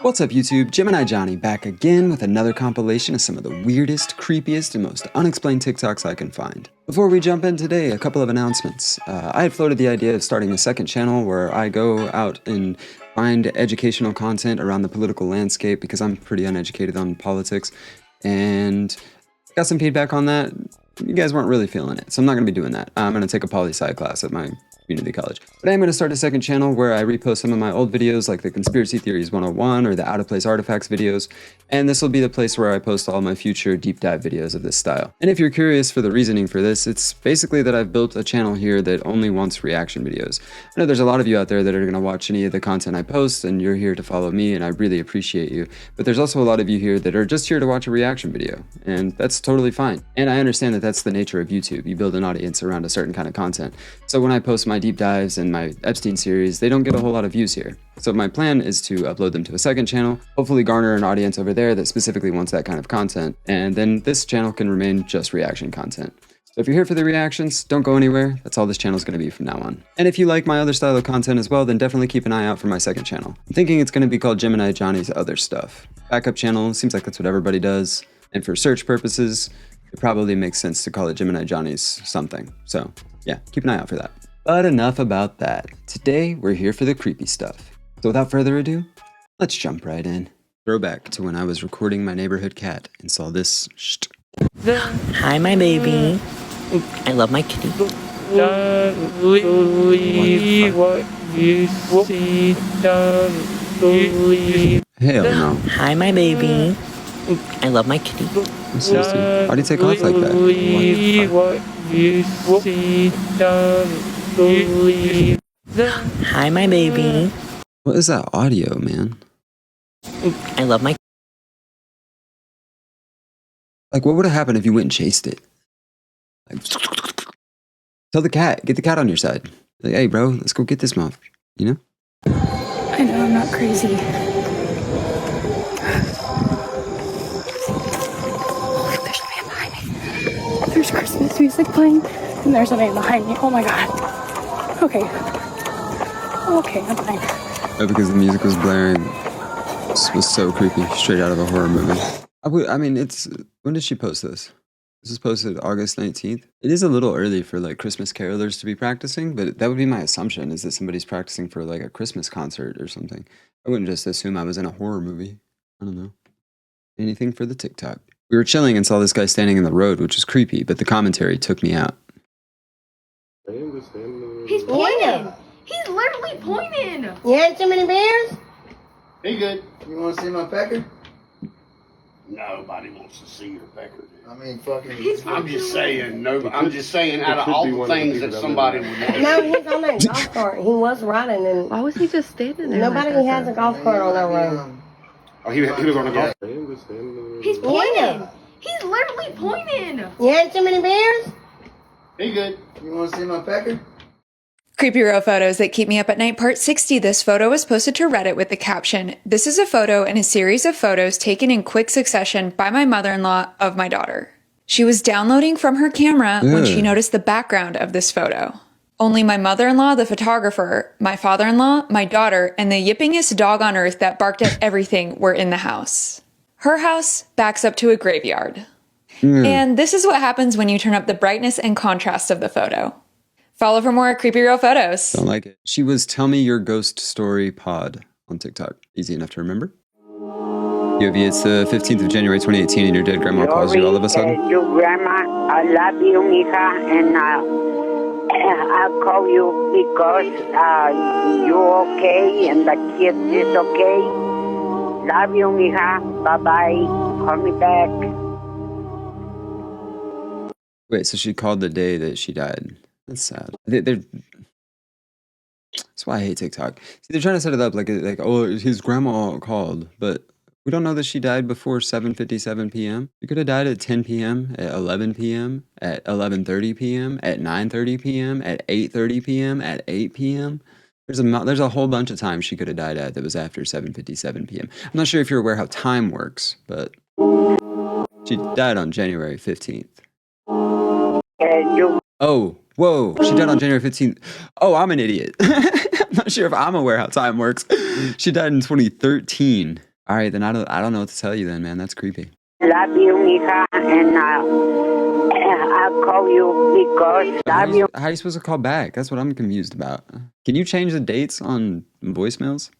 What's up YouTube, Gemini Johnny back again with another compilation of some of the weirdest, creepiest, and most unexplained TikToks I can find. Before we jump in today, a couple of announcements. I had floated the idea of starting a second channel where I go out and find educational content around the political landscape because I'm pretty uneducated on politics, and got some feedback on that. You guys weren't really feeling it, so I'm not going to be doing that. I'm going to take a poli-sci class at my community college. But I am going to start a second channel where I repost some of my old videos like the Conspiracy Theories 101 or the Out of Place Artifacts videos, and this will be the place where I post all my future deep dive videos of this style. And if you're curious for the reasoning for this, it's basically that I've built a channel here that only wants reaction videos. I know there's a lot of you out there that are going to watch any of the content I post, and you're here to follow me, and I really appreciate you. But there's also a lot of you here that are just here to watch a reaction video, and that's totally fine. And I understand that that's the nature of YouTube. You build an audience around a certain kind of content. So when I post my deep dives and my Epstein series, they don't get a whole lot of views here. So my plan is to upload them to a second channel, hopefully garner an audience over there that specifically wants that kind of content, and then this channel can remain just reaction content. So if you're here for the reactions, don't go anywhere. That's all this channel is going to be from now on. And if you like my other style of content as well, then definitely keep an eye out for my second channel. I'm thinking it's going to be called Gemini Johnny's Other Stuff. Backup channel, seems like that's what everybody does. And for search purposes, it probably makes sense to call it Gemini Johnny's something. So yeah, keep an eye out for that. But enough about that. Today, we're here for the creepy stuff. So without further ado, let's jump right in. Throwback to when I was recording my neighborhood cat and saw this Hi, my baby. I love my kitty. Don't believe what you see. Don't believe. Hell no. Hi, my baby. I love my kitty. Seriously, why do you take off like that? Believe what you see. Don't believe. Hi, my baby. What is that audio, man? I love my. Like, what would have happened if you went and chased it? Like, tell the cat, get the cat on your side. Like, hey, bro, let's go get this muff. You know? I know, I'm not crazy. There's a man behind me. There's Christmas music playing, and there's a man behind me. Oh my god. Okay. Okay, I'm fine. Oh, because the music was blaring. This was so creepy, straight out of a horror movie. I mean, when did she post this? This is posted August 19th. It is a little early for like Christmas carolers to be practicing, but that would be my assumption, is that somebody's practicing for like a Christmas concert or something. I wouldn't just assume I was in a horror movie. I don't know. Anything for the TikTok. We were chilling and saw this guy standing in the road, which was creepy, but the commentary took me out. He's pointing. He's literally pointing. You had too many beers? He good. You want to see my pecker? Nobody wants to see your pecker, dude. I mean, fucking. I'm just saying. No, I'm just saying. Out of all the things that somebody would want. No, he's on that golf cart. He was riding, and Why was he just standing there? nobody has a golf cart on that road. Oh, he was on the golf. He's pointing. He's literally pointing. You had too many beers? He good. You want to see my pecker? Creepy Real Photos That Keep Me Up at Night Part 60. This photo was posted to Reddit with the caption, "This is a photo in a series of photos taken in quick succession by my mother-in-law of my daughter. She was downloading from her camera when she noticed the background of this photo. Only my mother-in-law, the photographer, my father-in-law, my daughter, and the yippingest dog on earth that barked at everything were in the house. Her house backs up to a graveyard. And this is what happens when you turn up the brightness and contrast of the photo. Follow for more creepy real photos." Don't like it. She was Tell Me Your Ghost Story Pod on TikTok. Easy enough to remember. Yovi, it's the 15th of January 2018 and your dead grandma calls you all of a sudden. Your grandma, I love you, mija, and I'll call you because you're okay and the kid is okay. Love you, mija. Bye-bye. Call me back. Wait, so she called the day that she died. That's sad. That's why I hate TikTok. See, they're trying to set it up like, oh, his grandma called, but we don't know that she died before 7:57 p.m. She could have died at 10 p.m., at 11 p.m., at 11:30 p.m., at 9:30 p.m., at 8:30 p.m., at 8 p.m. There's a whole bunch of times she could have died at that was after 7:57 p.m. I'm not sure if you're aware how time works, but she died on January 15th. Oh, whoa, she died on January 15th. Oh, I'm an idiot. I'm not sure if I'm aware how time works. She died in 2013. All right, then I don't know what to tell you then, man. That's creepy. Love you, mija, and I'll call you because love you. How are you supposed to call back? That's what I'm confused about. Can you change the dates on voicemails?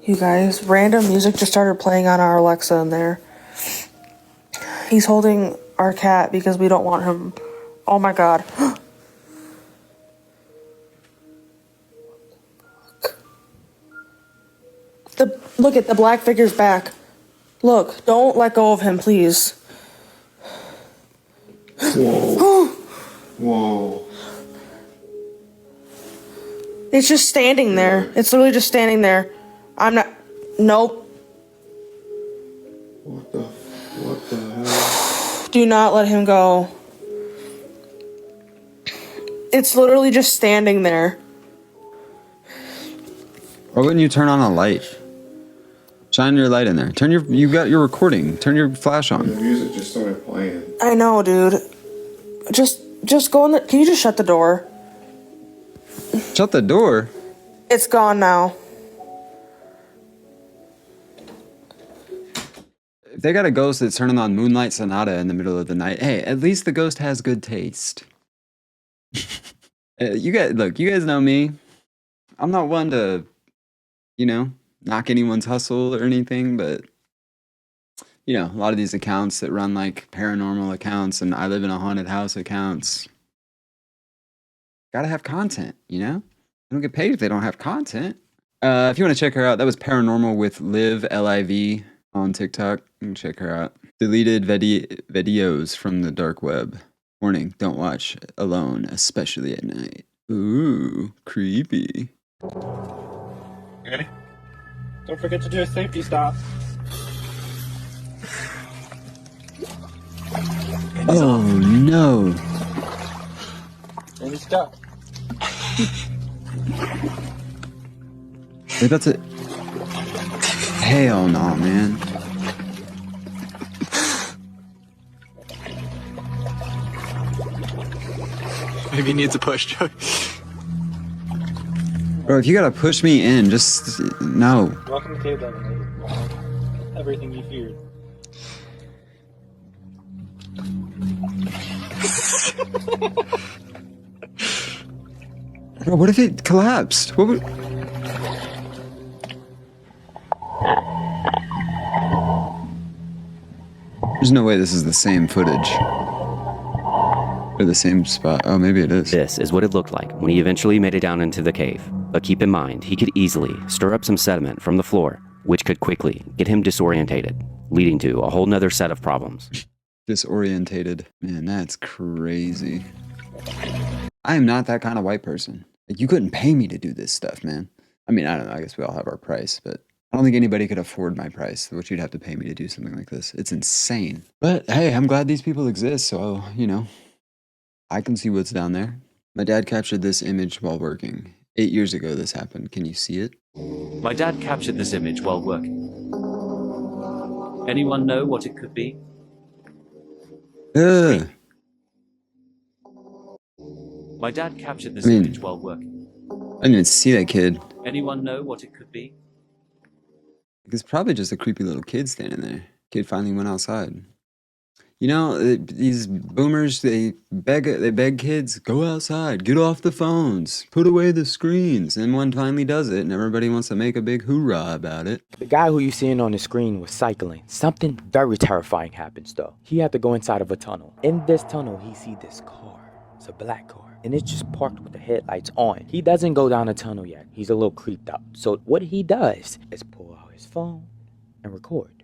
You guys, random music just started playing on our Alexa in there. He's holding our cat because we don't want him. Oh my god. Look at the black figure's back. Look, don't let go of him, please. Whoa. Whoa. It's just standing there. It's literally just standing there. I'm not... Nope. What the hell? Do not let him go. It's literally just standing there. Why wouldn't you turn on a light? Shine your light in there. You got your recording. Turn your flash on. The music just started playing. I know, dude. Just go in the... Can you just shut the door? Shut the door? It's gone now. If they got a ghost that's turning on Moonlight Sonata in the middle of the night, hey, at least the ghost has good taste. You guys know me. I'm not one to, knock anyone's hustle or anything, but, a lot of these accounts that run like paranormal accounts and I live in a haunted house accounts, gotta have content, They don't get paid if they don't have content. If you want to check her out, that was Paranormal with Liv, L-I-V, on TikTok. You can check her out. Deleted videos from the dark web. Warning, don't watch alone, especially at night. Ooh, creepy. Ready? Don't forget to do a safety stop. Oh no. And he's stuck. Wait, that's it. Hell no, man. Maybe he needs a push. Bro, if you gotta push me in, just no. Welcome to Cave Elevator. Everything you feared. Bro, what if it collapsed? What would... There's no way this is the same footage. Or the same spot. Oh, maybe it is. This is what it looked like when he eventually made it down into the cave. But keep in mind, he could easily stir up some sediment from the floor, which could quickly get him disorientated, leading to a whole nother set of problems. Disorientated. Man, that's crazy. I am not that kind of white person. Like, you couldn't pay me to do this stuff, man. I mean, I don't know. I guess we all have our price, but I don't think anybody could afford my price, which you'd have to pay me to do something like this. It's insane. But hey, I'm glad these people exist, so, I can see what's down there. My dad captured this image while working. 8 years ago this happened. Can you see it? My dad captured this image while working. Anyone know what it could be? My dad captured this image while working. I didn't even see that kid. Anyone know what it could be? It's probably just a creepy little kid standing there. Kid finally went outside. These boomers, they beg kids, go outside, get off the phones, put away the screens. And one finally does it, and everybody wants to make a big hoorah about it. The guy who you're seeing on the screen was cycling. Something very terrifying happens, though. He had to go inside of a tunnel. In this tunnel, he see this car. It's a black car. And it's just parked with the headlights on. He doesn't go down the tunnel yet. He's a little creeped out. So what he does is pull out his phone and record.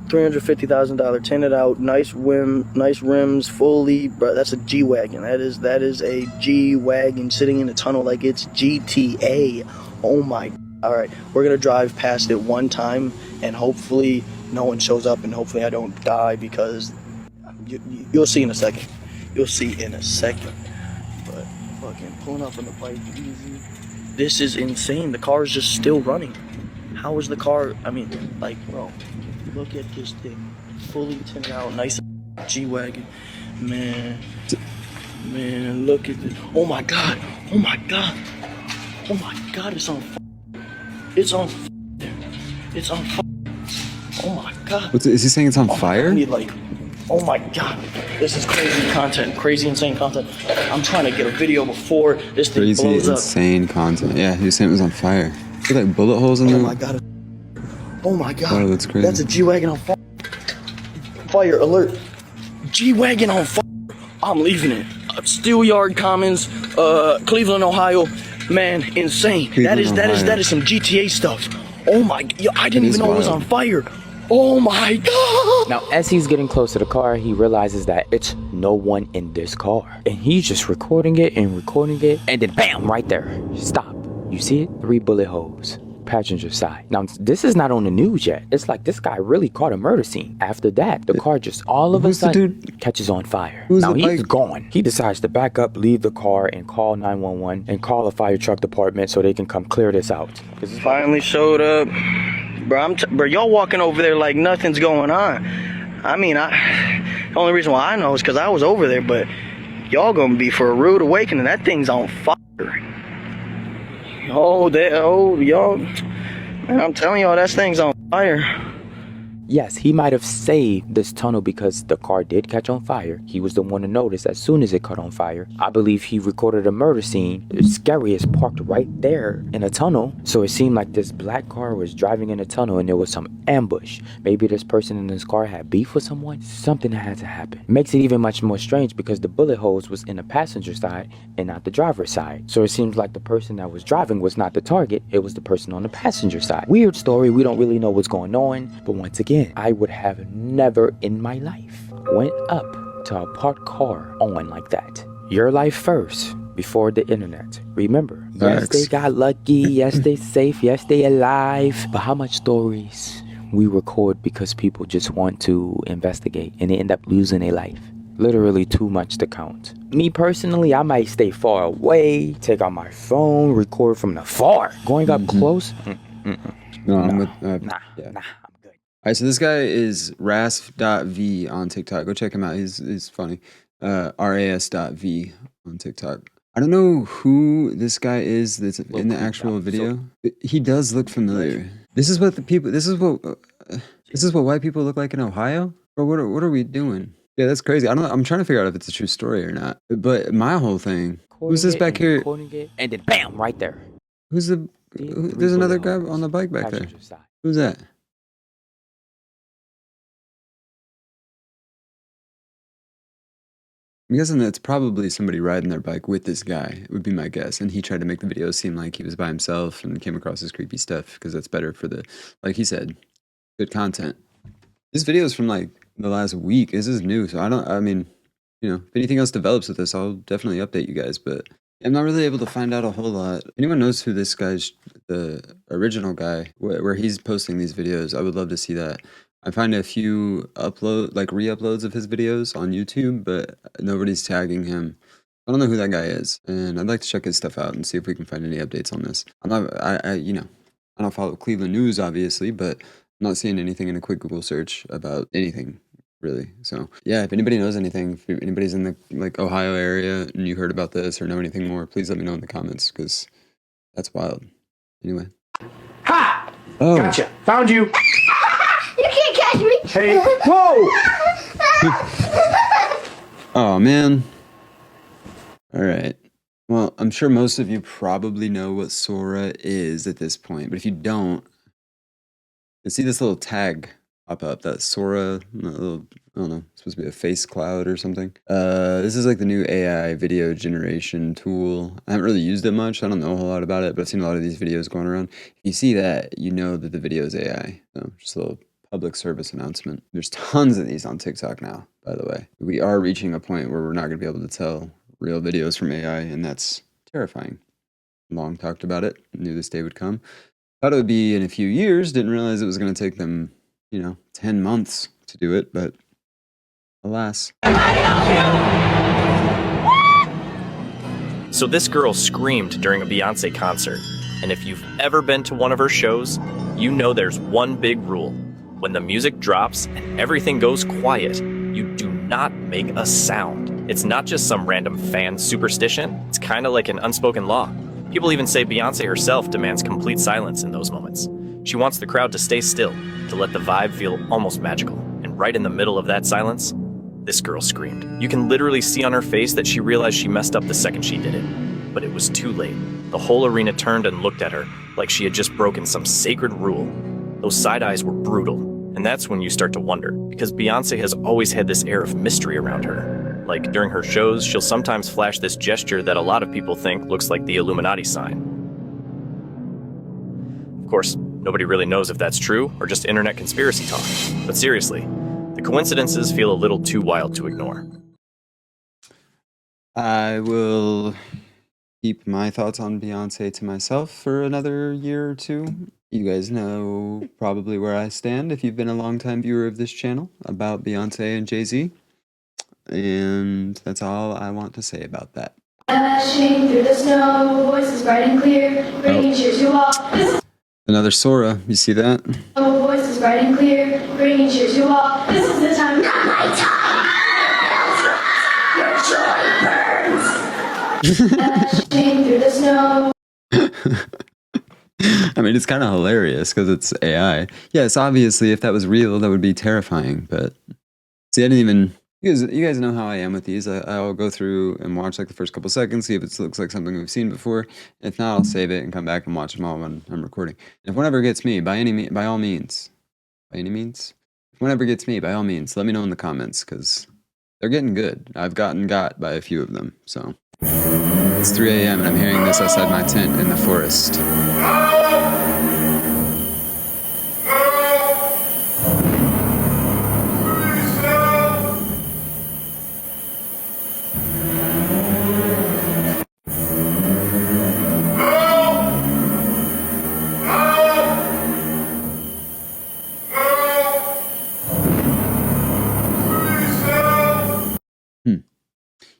$350,000 tinted out, nice rims, fully, bro. That's a G-Wagon. That is a G-Wagon sitting in a tunnel like it's GTA. Oh my. All right, we're gonna drive past it one time, and hopefully no one shows up, and hopefully I don't die, because you'll see in a second. You'll see in a second. But fucking pulling up on the bike easy. This is insane. The car is just still running. How is the car? I mean, like, bro. Look at this thing, fully tinted out, nice G-Wagon, man. Man, look at this. Oh my God. Oh my God. Oh my God, it's on fire. It's on fire. It's on fire. Oh my God. Is he saying it's on fire? I need like, oh my God. This is crazy content. Crazy, insane content. I'm trying to get a video before this thing Crazy, blows up. insane content. Yeah, he was saying it was on fire. There's like bullet holes in there. Oh my God. Oh my God. Oh, that's crazy. That's a G-Wagon on fire. Fire alert. G-Wagon on fire. I'm leaving it. Steelyard Commons, Cleveland, Ohio. Man, insane. That is some GTA stuff. Oh my, yo, I didn't even know it was on fire. Oh my God. Now, as he's getting close to the car, he realizes that it's no one in this car. And he's just recording it, and then bam, right there. Stop. You see it? 3 bullet holes. Passenger side. Now, this is not on the news yet. It's like this guy really caught a murder scene. After that, the car just all of a sudden catches on fire. Now he's gone. He decides to back up, leave the car, and call 911 and call a fire truck department so they can come clear this out. Finally showed up. Bro, bro, y'all walking over there like nothing's going on. I mean, the only reason why I know is because I was over there, but y'all gonna be for a rude awakening. That thing's on fire. Y'all, man, I'm telling y'all, that thing's on fire. Yes, he might have saved this tunnel because the car did catch on fire. He was the one to notice as soon as it caught on fire. I believe he recorded a murder scene. The scariest parked right there in a tunnel. So it seemed like this black car was driving in a tunnel and there was some ambush. Maybe this person in this car had beef with someone. Something had to happen. Makes it even much more strange because the bullet holes was in the passenger side and not the driver's side. So it seems like the person that was driving was not the target. It was the person on the passenger side. Weird story. We don't really know what's going on. But once again, I would have never in my life went up to a parked car on like that. Your life first before the internet. Remember, yes, they got lucky. Yes, they safe. Yes, they alive. But how much stories we record because people just want to investigate and they end up losing their life? Literally too much to count. Me personally, I might stay far away, take out my phone, record from the far. Going up close? No, I'm with, nah. All right, so this guy is rasf.v on TikTok. Go check him out. He's funny. ras.v on TikTok. I don't know who this guy is that's in the actual video. But he does look familiar. This is what white people look like in Ohio? Or what are we doing? Yeah, that's crazy. I don't know. I'm trying to figure out if it's a true story or not. But my whole thing. Who's this back here? And then bam, right there. There's another guy on the bike back there. Who's that? I'm guessing that's probably somebody riding their bike with this guy, would be my guess. And he tried to make the video seem like he was by himself and came across as creepy stuff because that's better for the, like he said, good content. This video is from like the last week. This is new. So I mean, you know, if anything else develops with this, I'll definitely update you guys. But I'm not really able to find out a whole lot. Anyone knows who this guy's, the original guy, where he's posting these videos, I would love to see that. I find a few re-uploads of his videos on YouTube, but nobody's tagging him. I don't know who that guy is, and I'd like to check his stuff out and see if we can find any updates on this. I don't follow Cleveland news, obviously, but I'm not seeing anything in a quick Google search about anything, really. So, yeah, if anybody knows anything, if anybody's in the Ohio area and you heard about this or know anything more, please let me know in the comments, because that's wild. Anyway. Ha! Oh. Gotcha. Found you. You can't catch me. Hey, whoa! Oh, man. All right. Well, I'm sure most of you probably know what Sora is at this point, but if you don't, you see this little tag pop up, that Sora, little, I don't know, it's supposed to be a face cloud or something. This is like the new AI video generation tool. I haven't really used it much. I don't know a whole lot about it, but I've seen a lot of these videos going around. If you see that, you know that the video is AI. So just a little public service announcement. There's tons of these on TikTok now, by the way. We are reaching a point where we're not going to be able to tell real videos from AI, and that's terrifying. Long talked about it, knew this day would come. Thought it would be in a few years, didn't realize it was going to take them, 10 months to do it, but alas. So this girl screamed during a Beyonce concert, and if you've ever been to one of her shows, you know there's one big rule. When the music drops and everything goes quiet, you do not make a sound. It's not just some random fan superstition, it's kind of like an unspoken law. People even say Beyonce herself demands complete silence in those moments. She wants the crowd to stay still, to let the vibe feel almost magical. And right in the middle of that silence, this girl screamed. You can literally see on her face that she realized she messed up the second she did it. But it was too late. The whole arena turned and looked at her like she had just broken some sacred rule. Those side eyes were brutal. And that's when you start to wonder, because Beyonce has always had this air of mystery around her. Like during her shows, she'll sometimes flash this gesture that a lot of people think looks like the Illuminati sign. Of course, nobody really knows if that's true or just internet conspiracy talk. But seriously, the coincidences feel a little too wild to ignore. I will keep my thoughts on Beyonce to myself for another year or two. You guys know probably where I stand if you've been a longtime viewer of this channel about Beyonce and Jay-Z. And that's all I want to say about that. Dashing through the snow, voices bright and clear, bringing cheers to all. Another Sora, you see that? Voices bright and clear, bringing cheers to all. This is the time. Not my time. Your joy burns. Dashing through the snow. I mean, it's kind of hilarious because it's AI. Yes, obviously, if that was real, that would be terrifying. But see, I didn't even. You guys know how I am with these. I'll go through and watch like the first couple seconds, see if it looks like something we've seen before. If not, I'll save it and come back and watch them all when I'm recording. And if one ever gets me, by all means, if one ever gets me, by all means, let me know in the comments because they're getting good. I've gotten got by a few of them. So it's 3 a.m. and I'm hearing this outside my tent in the forest.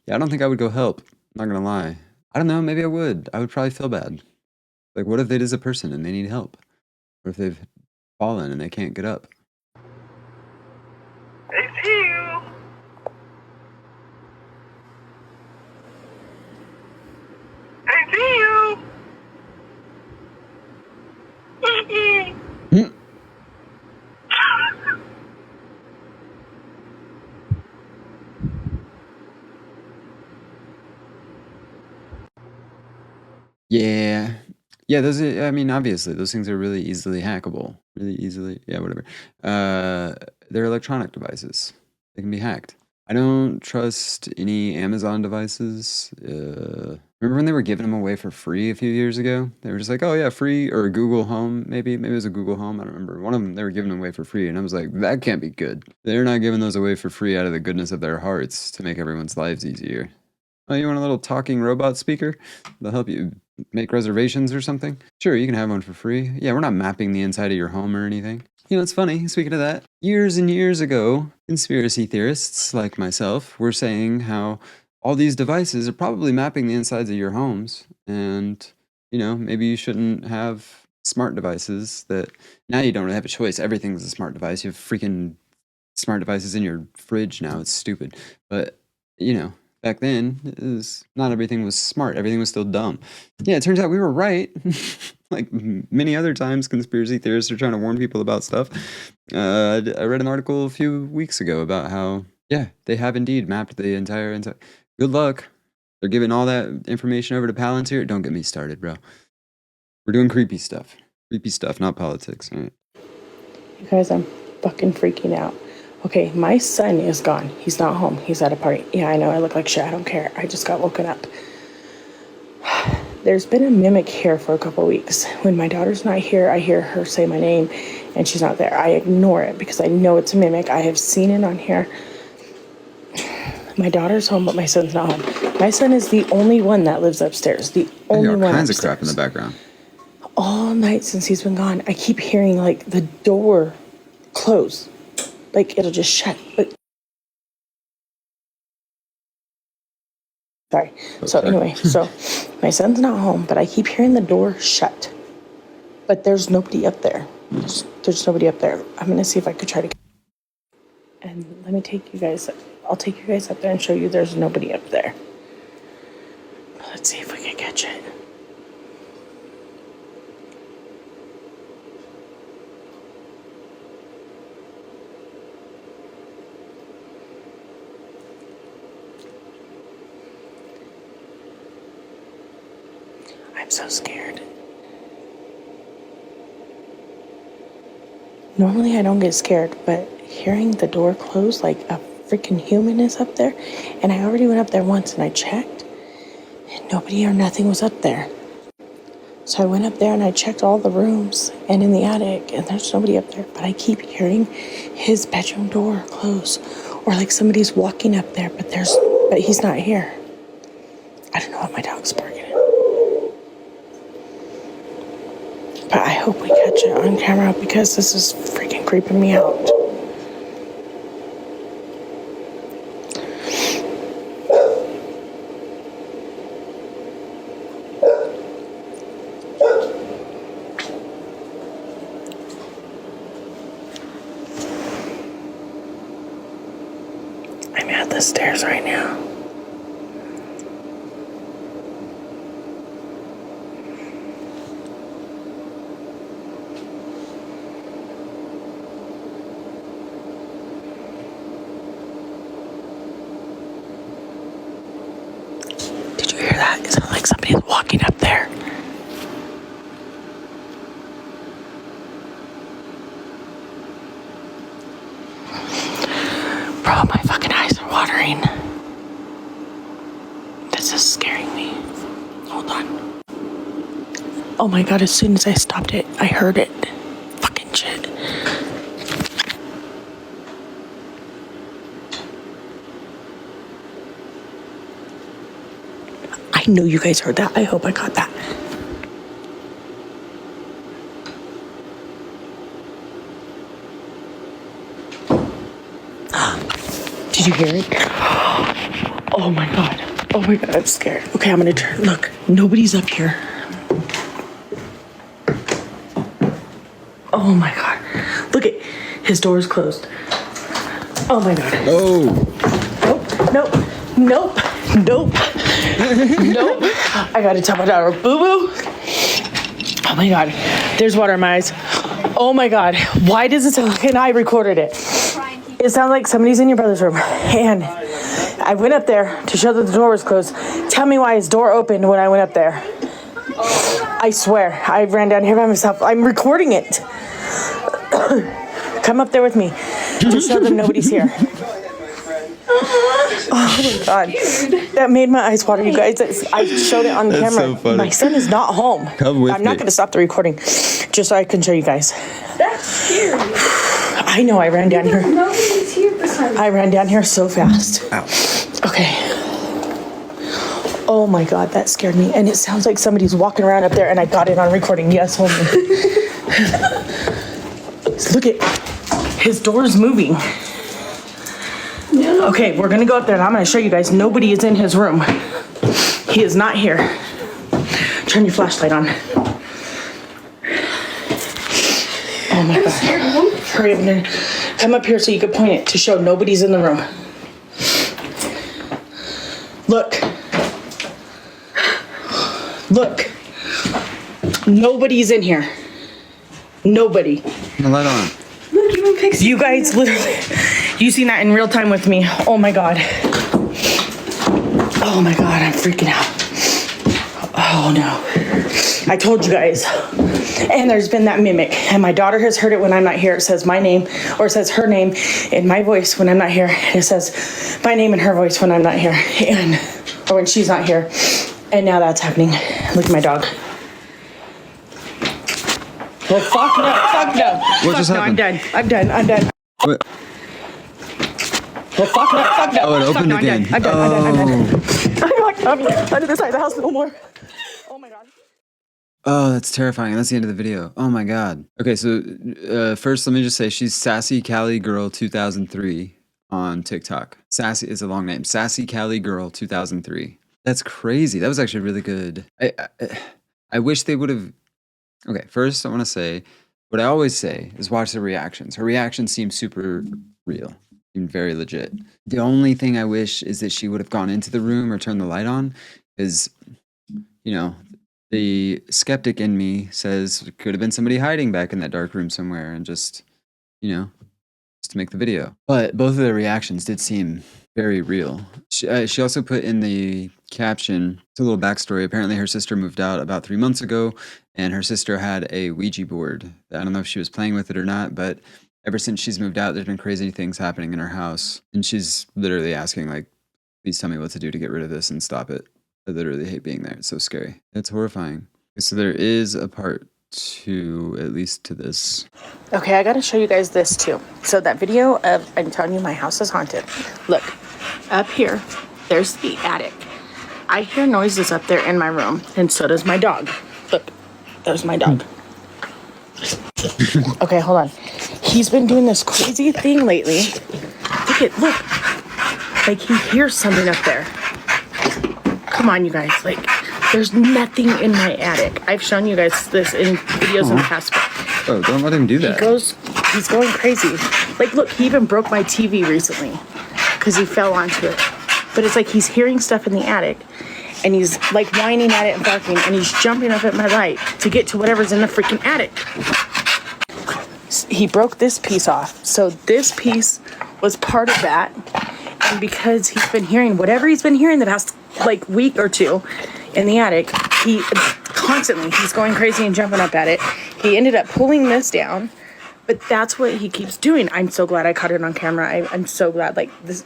Yeah, I don't think I would go help. I'm not gonna lie. I don't know, maybe I would. I would probably feel bad. Like, what if they is a person and they need help? What if they've fallen and they can't get up? I see you. I see you. Yeah. Yeah, those are, I mean, obviously, those things are really easily hackable. Really easily, yeah, whatever. They're electronic devices. They can be hacked. I don't trust any Amazon devices. Remember when they were giving them away for free a few years ago? They were just like, oh yeah, free, or Google Home, maybe it was a Google Home, I don't remember. One of them, they were giving them away for free, and I was like, that can't be good. They're not giving those away for free out of the goodness of their hearts to make everyone's lives easier. Oh, you want a little talking robot speaker? They'll help you make reservations or something? Sure, you can have one for free. Yeah, we're not mapping the inside of your home or anything. You know, it's funny, speaking of that, years and years ago, conspiracy theorists like myself were saying how all these devices are probably mapping the insides of your homes. And, you know, maybe you shouldn't have smart devices that now you don't really have a choice. Everything's a smart device. You have freaking smart devices in your fridge now. It's stupid. But, you know, back then, not everything was smart. Everything was still dumb. Yeah, it turns out we were right. Like many other times, conspiracy theorists are trying to warn people about stuff. I read an article a few weeks ago about how, yeah, they have indeed mapped the entire inside. Good luck. They're giving all that information over to Palantir. Don't get me started, bro. We're doing creepy stuff. Creepy stuff, not politics. All right. You guys, I'm fucking freaking out. Okay, my son is gone. He's not home. He's at a party. Yeah, I know. I look like shit. I don't care. I just got woken up. There's been a mimic here for a couple weeks. When my daughter's not here, I hear her say my name, and she's not there. I ignore it because I know it's a mimic. I have seen it on here. My daughter's home, but my son's not home. My son is the only one that lives upstairs. The only one upstairs. All kinds of crap in the background. All night since he's been gone, I keep hearing, like, the door close. Like, it'll just shut. But sorry. So anyway, so my son's not home, but I keep hearing the door shut. But there's nobody up there. There's nobody up there. I'm going to see if I could try to... And let me take you guys I'll take you guys up there and show you there's nobody up there. Let's see if we can catch it. I'm so scared. Normally I don't get scared, but hearing the door close like a freaking human is up there, and I already went up there once and I checked, and nobody or nothing was up there. So I went up there and I checked all the rooms and in the attic, and there's nobody up there, but I keep hearing his bedroom door close, or like somebody's walking up there, but he's not here. I don't know what my dog's barking at. But I hope we catch it on camera because this is freaking creeping me out. I'm at the stairs right now. Did you hear that? It sounded like somebody's walking up there. Bro, my fucking eyes are watering. This is scaring me. Hold on. Oh my god, as soon as I stopped it, I heard it. Fucking shit. I know you guys heard that. I hope I got that. Did you hear it? Oh my god. Oh my god, I'm scared. Okay, I'm gonna turn. Look, nobody's up here. Oh my god. Look at his door is closed. Oh my god. Oh. Nope. Nope. Nope. Nope. I gotta tell my daughter, boo-boo. Oh my god. There's water in my eyes. Oh my god. Why does it sound like, and I recorded it. It sounds like somebody's in your brother's room. And I went up there to show that the door was closed. Tell me why his door opened when I went up there. I swear. I ran down here by myself. I'm recording it. Come up there with me to show them nobody's here. Oh my god. That made my eyes water, you guys. I showed it on camera. So funny. My son is not home. Come with I'm not me. going to stop the recording just so I can show you guys. That's scary. I know, I ran down here. Nobody's here besides. I ran down here so fast. Ow. Okay. Oh my god, that scared me. And it sounds like somebody's walking around up there, and I got it on recording. Yes, homie. Look at his door's moving. No. Okay, we're gonna go up there and I'm gonna show you guys nobody is in his room. He is not here. Turn your flashlight on. Oh my god. Hurry up and come up here so you can point it to show nobody's in the room. Look. Look. Nobody's in here. Nobody. The light on. Look, even Pixie. You guys literally, you seen that in real time with me. Oh my god. Oh my god, I'm freaking out. Oh no. I told you guys. And there's been that mimic. And my daughter has heard it when I'm not here. It says my name, or it says her name in my voice when I'm not here. It says my name in her voice when I'm not here. Or when she's not here. And now that's happening. Look at my dog. Well, fuck no, fuck no. What just happened? I'm done. What? Well, fuck no. Oh, it opened again. I'm done. I'm locked up under the side of the house no more. Oh my god. Oh, that's terrifying. That's the end of the video. Oh my god. Okay, so first let me just say she's Sassy Cali Girl 2003 on TikTok. Sassy is a long name. Sassy Cali Girl 2003. That's crazy. That was actually really good. I wish they would have. Okay, first I want to say what I always say is watch the reactions. Her reactions seem super real. Seemed very legit. The only thing I wish is that she would have gone into the room or turned the light on, because, you know, the skeptic in me says it could have been somebody hiding back in that dark room somewhere and just, you know, just to make the video. But both of their reactions did seem very real. She also put in the caption, it's a little backstory. Apparently her sister moved out about 3 months ago, and her sister had a Ouija board. I don't know if she was playing with it or not, but ever since she's moved out, there's been crazy things happening in her house. And she's literally asking, like, please tell me what to do to get rid of this and stop it. I literally hate being there. It's so scary. It's horrifying. So there is a part 2, at least to this. Okay, I gotta show you guys this too. So that video of, I'm telling you, my house is haunted. Look, up here, there's the attic. I hear noises up there in my room, and so does my dog. Look, there's my dog. Okay, hold on. He's been doing this crazy thing lately. Look. Like he hears something up there. Come on, you guys. Like, there's nothing in my attic. I've shown you guys this in videos in the past. Oh, don't let him do that. He's going crazy. Like, look, he even broke my TV recently because he fell onto it. But it's like he's hearing stuff in the attic, and he's like whining at it and barking, and he's jumping up at my light to get to whatever's in the freaking attic. He broke this piece off. So this piece was part of that. And because he's been hearing whatever he's been hearing the past like week or two in the attic, he's going crazy and jumping up at it. He ended up pulling this down, but that's what he keeps doing. I'm so glad I caught it on camera. I'm so glad. Like this,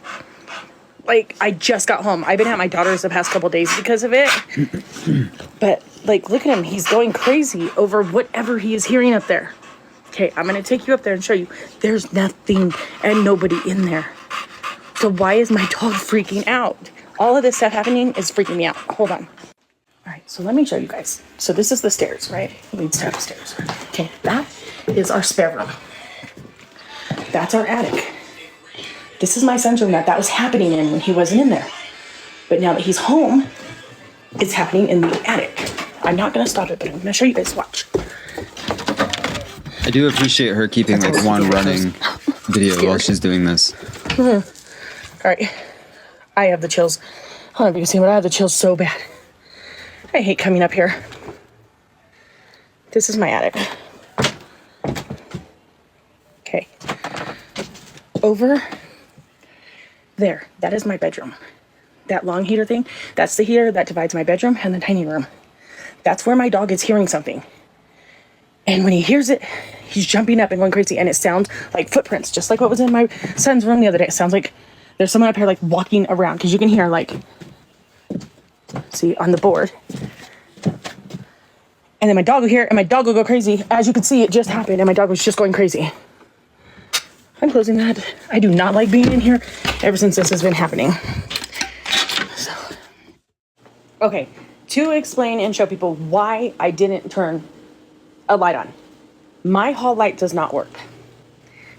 like I just got home. I've been at my daughter's the past couple days because of it. But like, look at him. He's going crazy over whatever he is hearing up there. Okay, I'm gonna take you up there and show you. There's nothing and nobody in there. So why is my dog freaking out? All of this stuff happening is freaking me out. Hold on. All right, so let me show you guys. So this is the stairs, right? Leads to the stairs. Okay, that is our spare room. That's our attic. This is my son's room that was happening in when he wasn't in there. But now that he's home, it's happening in the attic. I'm not gonna stop it, but I'm gonna show you guys. Watch. I do appreciate her keeping like one running video while she's doing this. All right, I have the chills. I don't know if you can see, but I have the chills so bad. I hate coming up here. This is my attic. Okay. Over there, that is my bedroom. That long heater thing, that's the heater that divides my bedroom and the dining room. That's where my dog is hearing something. And when he hears it, he's jumping up and going crazy, and it sounds like footprints, just like what was in my son's room the other day. It sounds like there's someone up here like walking around, because you can hear like, see, on the board. And then my dog will hear it, and my dog will go crazy. As you can see, it just happened, and my dog was just going crazy. I'm closing that. I do not like being in here ever since this has been happening. So, okay, to explain and show people why I didn't turn a light on. My hall light does not work.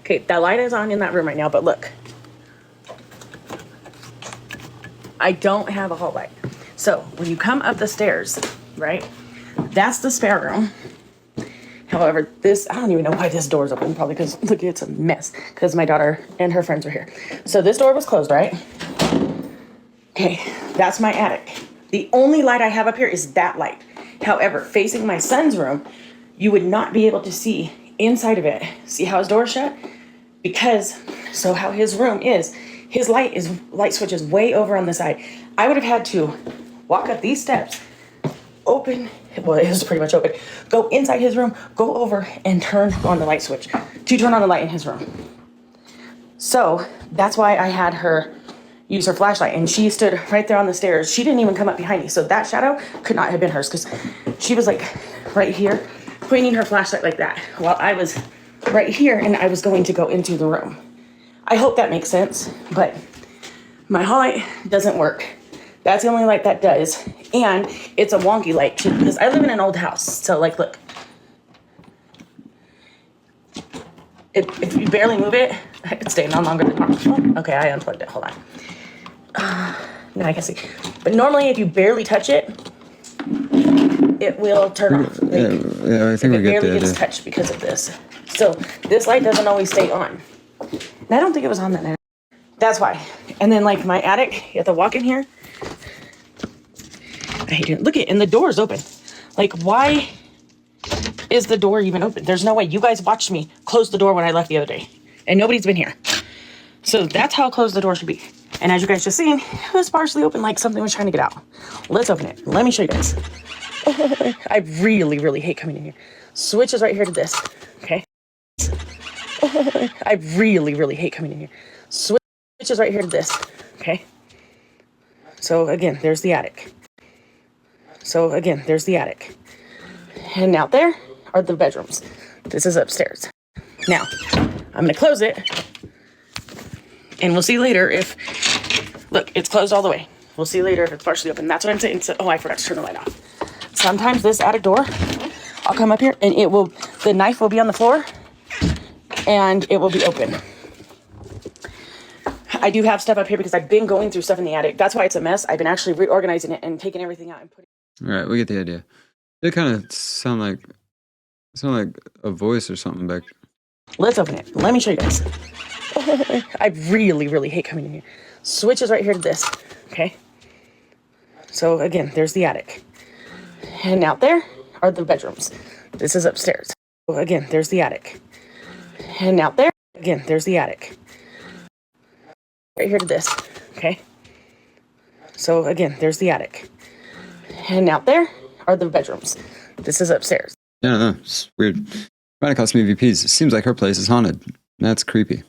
Okay, that light is on in that room right now, but look. I don't have a hall light. So when you come up the stairs, right, that's the spare room. However, I don't even know why this door is open, probably because, look, it's a mess, because my daughter and her friends are here. So this door was closed, right? Okay, that's my attic. The only light I have up here is that light. However, facing my son's room, you would not be able to see inside of it. See how his door is shut? Because, so how his room is, his light switch is way over on the side. I would have had to walk up these steps, open, well, it was pretty much open, go inside his room, go over and turn on the light switch to turn on the light in his room. So that's why I had her use her flashlight, and she stood right there on the stairs. She didn't even come up behind me. So that shadow could not have been hers, because she was like right here, pointing her flashlight like that, while I was right here and I was going to go into the room. I hope that makes sense, but my hall light doesn't work. That's the only light that does, and it's a wonky light too, because I live in an old house. So like, look, if you barely move it, it's staying on longer than normal. Okay, I unplugged it. Hold on. Now I can see. But normally, if you barely touch it, it will turn off. Yeah, I think we get the idea. It barely gets touched because of this. So this light doesn't always stay on. And I don't think it was on that night. That's why. And then like my attic, you have to walk in here. I hate it. Look at, and the door is open. Like, why is the door even open? There's no way. You guys watched me close the door when I left the other day, and nobody's been here. So that's how closed the door should be. And as you guys just seen, it was partially open, like something was trying to get out. Let's open it. Let me show you guys. I really, really hate coming in here. Switch is right here to this, okay? I really, really hate coming in here. Switch is right here to this, okay? So again, there's the attic. So again, there's the attic. And out there are the bedrooms. This is upstairs. Now, I'm gonna close it. And we'll see later if, look, it's closed all the way. We'll see later if it's partially open. That's what I'm saying. So, oh, I forgot to turn the light off. Sometimes this attic door, I'll come up here and it will, the knife will be on the floor and it will be open. I do have stuff up here because I've been going through stuff in the attic. That's why it's a mess. I've been actually reorganizing it and taking everything out and putting. All right, we get the idea. It kind of sound like a voice or something back. Let's open it. Let me show you guys. I really, really hate coming in here. Switch is right here to this, okay? So again, there's the attic. And out there are the bedrooms. This is upstairs. So again, there's the attic. And out there, again, there's the attic. Right here to this, okay? So again, there's the attic. And out there are the bedrooms. This is upstairs. Yeah, I don't know. It's weird. Trying to cost me VPs. It seems like her place is haunted. That's creepy.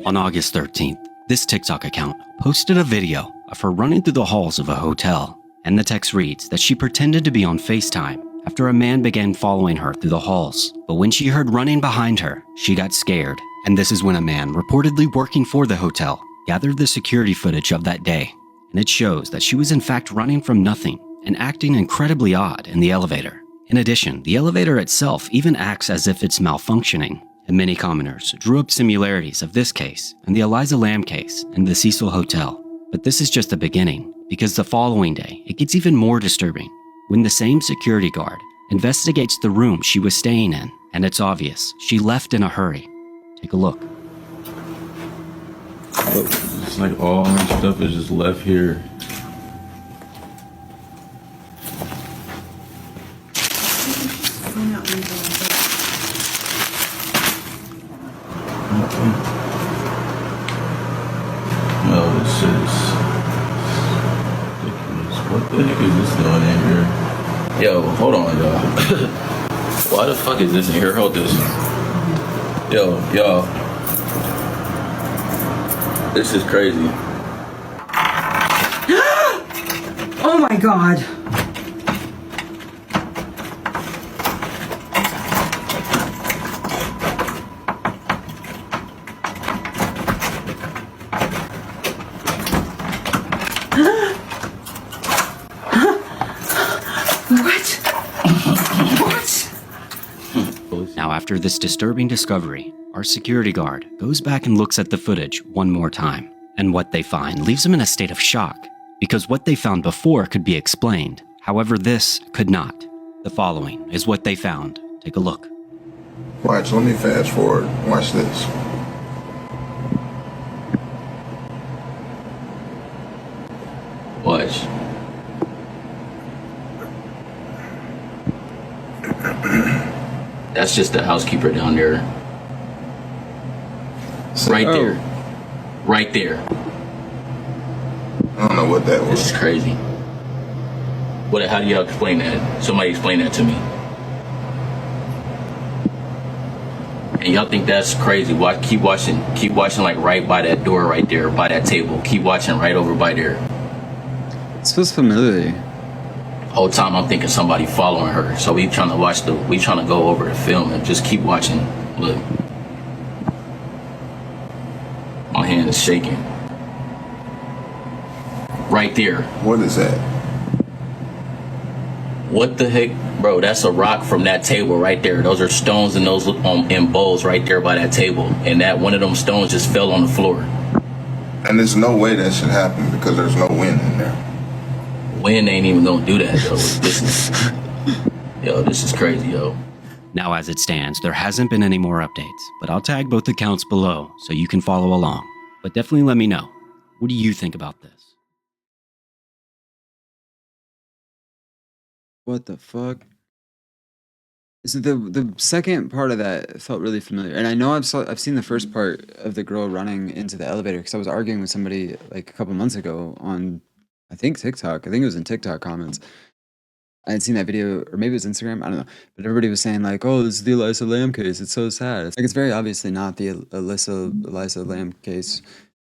On August 13th, this TikTok account posted a video of her running through the halls of a hotel, and the text reads that she pretended to be on FaceTime after a man began following her through the halls. But when she heard running behind her, she got scared. And this is when a man reportedly working for the hotel gathered the security footage of that day. And it shows that she was in fact running from nothing and acting incredibly odd in the elevator. In addition, the elevator itself even acts as if it's malfunctioning, and many commenters drew up similarities of this case and the Eliza Lamb case in the Cecil Hotel. But this is just the beginning, because the following day, it gets even more disturbing when the same security guard investigates the room she was staying in, and it's obvious she left in a hurry. Take a look. It's like all my stuff is just left here. No, this shit is ridiculous. What the heck is this doing in here? Yo, hold on, y'all. Why the fuck is this in here? Hold this. Yo, y'all. This is crazy. Oh my God. Now, after this disturbing discovery, our security guard goes back and looks at the footage one more time. And what they find leaves them in a state of shock, because what they found before could be explained. However, this could not. The following is what they found. Take a look. Watch, let me fast forward. Watch this. Watch. That's just the housekeeper down there. Right there. Right there. I don't know what that was. This is crazy. How do y'all explain that? Somebody explain that to me. And y'all think that's crazy. Keep watching like right by that door right there, by that table. Keep watching right over by there. It feels familiar. Whole time I'm thinking somebody following her. So we trying to go over the film and just keep watching. Look. My hand is shaking. Right there. What is that? What the heck? Bro, that's a rock from that table right there. Those are stones and those in bowls right there by that table. And that one of them stones just fell on the floor. And there's no way that should happen because there's no wind in there. Wind ain't even gonna do that, though. This is crazy, yo. Now, as it stands, there hasn't been any more updates, but I'll tag both accounts below so you can follow along. But definitely let me know. What do you think about this? What the fuck? So the second part of that felt really familiar, and I know I've seen the first part of the girl running into the elevator because I was arguing with somebody like a couple months ago on, I think TikTok. I think it was in TikTok comments. I had seen that video, or maybe it was Instagram. I don't know, but everybody was saying like, "Oh, this is the Elisa Lam case. It's so sad." It's like it's very obviously not the Elisa Lam case,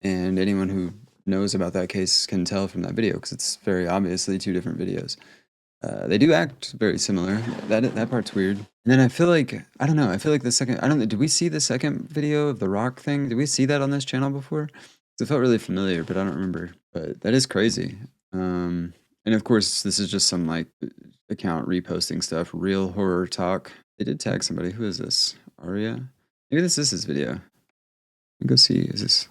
and anyone who knows about that case can tell from that video because it's very obviously two different videos. They do act very similar. That part's weird. And then I feel like, I don't know, I feel like the second, I don't know, did we see the second video of the rock thing? Did we see that on this channel before? It felt really familiar, but I don't remember. But that is crazy. And of course, this is just some like account reposting stuff. Real horror talk. They did tag somebody. Who is this? Aria? Maybe this is his video. Let me go see. Is this?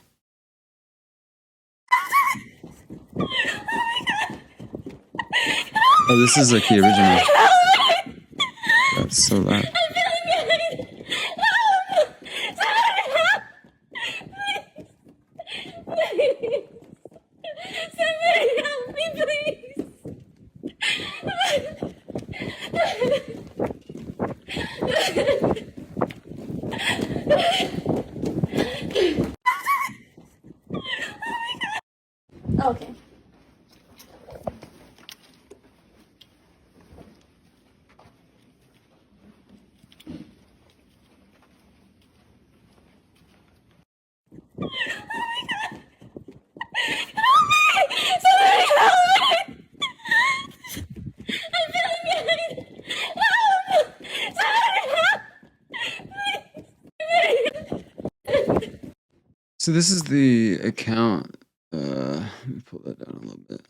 Oh, this is like the original. That's so loud. Somebody help me, please. Okay. So this is the account. Let me pull that down a little bit.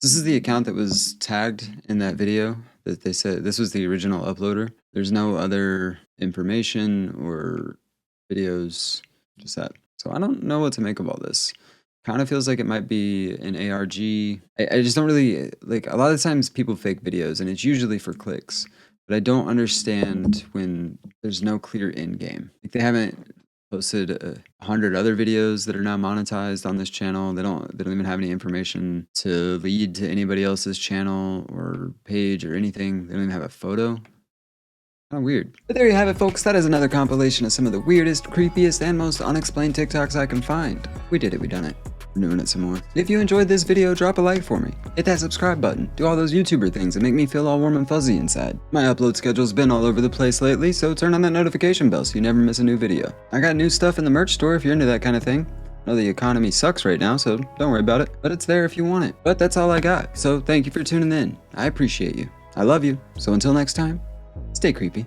This is the account that was tagged in that video that they said this was the original uploader. There's no other information or videos, just that. So I don't know what to make of all this. Kind of feels like it might be an ARG. I just don't really, like, a lot of times people fake videos and it's usually for clicks, but I don't understand when there's no clear end game. Like they haven't posted 100 other videos that are now monetized on this channel. They don't even have any information to lead to anybody else's channel or page or anything. They don't even have a photo. Kind of weird. But there you have it, folks. That is another compilation of some of the weirdest, creepiest, and most unexplained TikToks I can find. We did it. We done it. We're doing it some more. If you enjoyed this video, drop a like for me. Hit that subscribe button. Do all those YouTuber things that make me feel all warm and fuzzy inside. My upload schedule's been all over the place lately, so turn on that notification bell so you never miss a new video. I got new stuff in the merch store if you're into that kind of thing. I know the economy sucks right now, so don't worry about it, but it's there if you want it. But that's all I got, so thank you for tuning in. I appreciate you. I love you. So until next time, stay creepy.